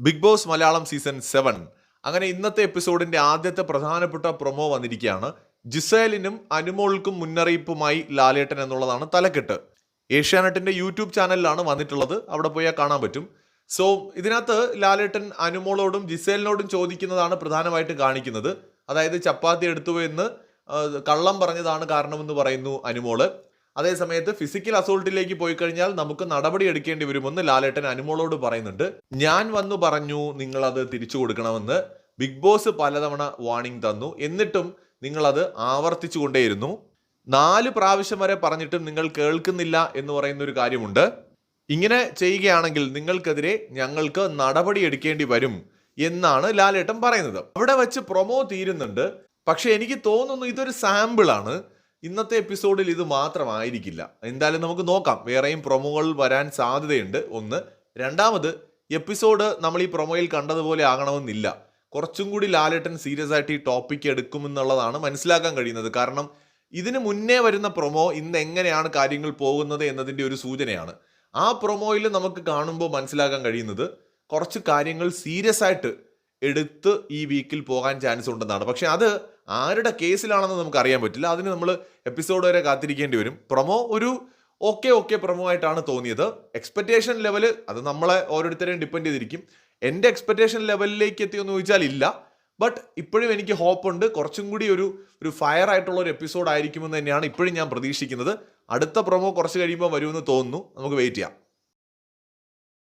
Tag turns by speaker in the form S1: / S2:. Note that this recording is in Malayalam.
S1: ബിഗ് ബോസ് മലയാളം സീസൺ 7 അങ്ങനെ ഇന്നത്തെ എപ്പിസോഡിന്റെ ആദ്യത്തെ പ്രധാനപ്പെട്ട പ്രൊമോ വന്നിരിക്കുകയാണ്. ജിസേലിനും അനുമോൾക്കും മുന്നറിയിപ്പുമായി ലാലേട്ടൻ എന്നുള്ളതാണ് തലക്കെട്ട്. ഏഷ്യാനെറ്റിന്റെ യൂട്യൂബ് ചാനലിലാണ് വന്നിട്ടുള്ളത്, അവിടെ പോയാൽ കാണാൻ പറ്റും. സോ ഇതിനകത്ത് ലാലേട്ടൻ അനുമോളോടും ജിസേലിനോടും ചോദിക്കുന്നതാണ് പ്രധാനമായിട്ട് കാണിക്കുന്നത്. അതായത് ചപ്പാത്തി എടുത്തു എന്ന് കള്ളം പറഞ്ഞതാണ് കാരണമെന്ന് പറയുന്നു അനുമോള്. അതേസമയത്ത് ഫിസിക്കൽ അസോൾട്ടിലേക്ക് പോയി കഴിഞ്ഞാൽ നമുക്ക് നടപടി എടുക്കേണ്ടി വരുമെന്ന് ലാലേട്ടൻ അനുമോളോട് പറയുന്നുണ്ട്. ഞാൻ വന്നു പറഞ്ഞു നിങ്ങളത് തിരിച്ചു കൊടുക്കണമെന്ന്. ബിഗ് ബോസ് പലതവണ വാർണിംഗ് തന്നു, എന്നിട്ടും നിങ്ങളത് ആവർത്തിച്ചു കൊണ്ടേയിരുന്നു. 4 പ്രാവശ്യം വരെ പറഞ്ഞിട്ടും നിങ്ങൾ കേൾക്കുന്നില്ല എന്ന് പറയുന്ന ഒരു കാര്യമുണ്ട്. ഇങ്ങനെ ചെയ്യുകയാണെങ്കിൽ നിങ്ങൾക്കെതിരെ ഞങ്ങൾക്ക് നടപടി എടുക്കേണ്ടി വരും എന്നാണ് ലാലേട്ടൻ പറയുന്നത്. അവിടെ വെച്ച് പ്രൊമോ തീരുന്നുണ്ട്. പക്ഷെ എനിക്ക് തോന്നുന്നു ഇതൊരു സാമ്പിളാണ്. ഇന്നത്തെ എപ്പിസോഡിൽ ഇത് മാത്രമായിരിക്കില്ല. എന്തായാലും നമുക്ക് നോക്കാം, വേറെയും പ്രൊമോകൾ വരാൻ സാധ്യതയുണ്ട്. ഒന്ന്, രണ്ടാമത് എപ്പിസോഡ് നമ്മൾ ഈ പ്രൊമോയിൽ കണ്ടതുപോലെ ആകണമെന്നില്ല. കുറച്ചും കൂടി ലാലേട്ടൻ സീരിയസ് ആയിട്ട് ഈ ടോപ്പിക്ക് എടുക്കുമെന്നുള്ളതാണ് മനസ്സിലാക്കാൻ കഴിയുന്നത്. കാരണം ഇതിന് മുന്നേ വരുന്ന പ്രൊമോ ഇന്ന് എങ്ങനെയാണ് കാര്യങ്ങൾ പോകുന്നത് എന്നതിൻ്റെ ഒരു സൂചനയാണ്. ആ പ്രൊമോയിൽ നമുക്ക് കാണുമ്പോൾ മനസ്സിലാക്കാൻ കഴിയുന്നത് കുറച്ച് കാര്യങ്ങൾ സീരിയസ് ആയിട്ട് എടുത്ത് ഈ വീക്കിൽ പോകാൻ ചാൻസ് ഉണ്ടെന്നാണ്. പക്ഷെ അത് ആരുടെ കേസിലാണെന്ന് നമുക്ക് അറിയാൻ പറ്റില്ല. അതിന് നമ്മൾ എപ്പിസോഡ് വരെ കാത്തിരിക്കേണ്ടി വരും. പ്രൊമോ ഒരു ഓക്കെ പ്രൊമോ ആയിട്ടാണ് തോന്നിയത്. എക്സ്പെക്ടേഷൻ ലെവൽ അത് നമ്മളെ ഓരോരുത്തരെയും ഡിപ്പെൻഡ് ചെയ്തിരിക്കും. എൻ്റെ എക്സ്പെക്ടേഷൻ ലെവലിലേക്ക് എത്തിയെന്ന് ചോദിച്ചാൽ ഇല്ല. ബട്ട് ഇപ്പോഴും എനിക്ക് ഹോപ്പുണ്ട്. കുറച്ചും കൂടി ഒരു ഫയർ ആയിട്ടുള്ള ഒരു എപ്പിസോഡ് ആയിരിക്കുമെന്ന് തന്നെയാണ് ഇപ്പോഴും ഞാൻ പ്രതീക്ഷിക്കുന്നത്. അടുത്ത പ്രൊമോ കുറച്ച് കഴിയുമ്പോൾ വരുമെന്ന് തോന്നുന്നു. നമുക്ക് വെയിറ്റ് ചെയ്യാം.